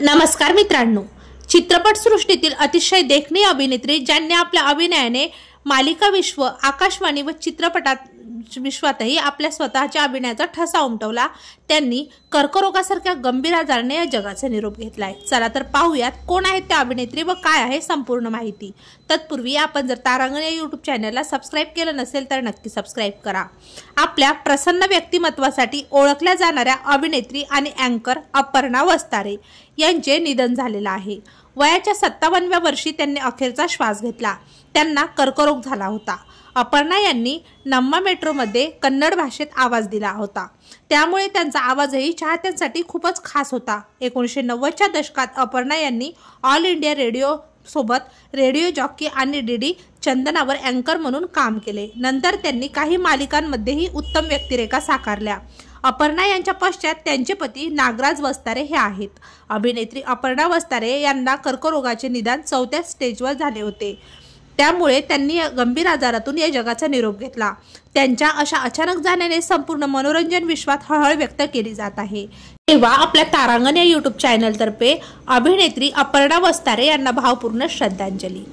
नमस्कार मित्रांनो, चित्रपटसृष्टीतील अतिशय देखणी अभिनेत्री ज्यांनी आपल्या अभिनयाने मालिका विश्व, आकाशवाणी व चित्रपटात विश्वातही आपल्या स्वतःच्या अभिनयाचा ठसा उमटवला, त्यांनी कर्करोगासारख्या गंभीर आजाराने या जगाचा निरोप घेतलाय। चला तर पाहूयात कोण आहेत त्या अभिनेत्री व काय आहे संपूर्ण माहिती। तत्पूर्वी आपण जर तारांगण या YouTube चॅनलला सबस्क्राइब केलं नसेल तर नक्की सबस्क्राइब करा। आपल्या प्रसन्न व्यक्तिमत्वासाठी ओळखल्या जाणाऱ्या अभिनेत्री आणि अँकर अपर्णा वस्तारे यांचे निधन झालेले आहे। वयाच्या 57व्या वर्षी त्यांनी अखेरचा श्वास घेतला। त्यांना कर्करोग झाला होता। अपर्णा यांनी नम्मा मेट्रोमध्ये कन्नड भाषेत आवाज दिला होता, त्यामुळे त्यांचा आवाजही चाहत्यांसाठी खूपच खास होता। 1990च्या दशकात अपर्णा यांनी ऑल इंडिया रेडिओ सोबत रेडिओ जॉकी आणि डीडी चंदनावर अँकर म्हणून काम केले। नंतर त्यांनी काही मालिकांमध्येही उत्तम व्यक्तिरेखा साकारल्या। अपर्णा यांच्या पश्चात त्यांचे पती नागराज वस्तारे हे आहेत। अभिनेत्री अपर्णा वस्तारे यांना कर्करोगाचे निदान 4थ्या स्टेजवर झाले होते, त्यामुळे त्यांनी गंभीर आजारातून या जगाचा निरोप घेतला। त्यांच्या अशा अचानक जाण्याने संपूर्ण मनोरंजन विश्वात हळहळ व्यक्त केली जात आहे। तेव्हा आपल्या तारांगण या YouTube चॅनल तर्फे अभिनेत्री अपर्णा वस्तारे यांना भावपूर्ण श्रद्धांजली।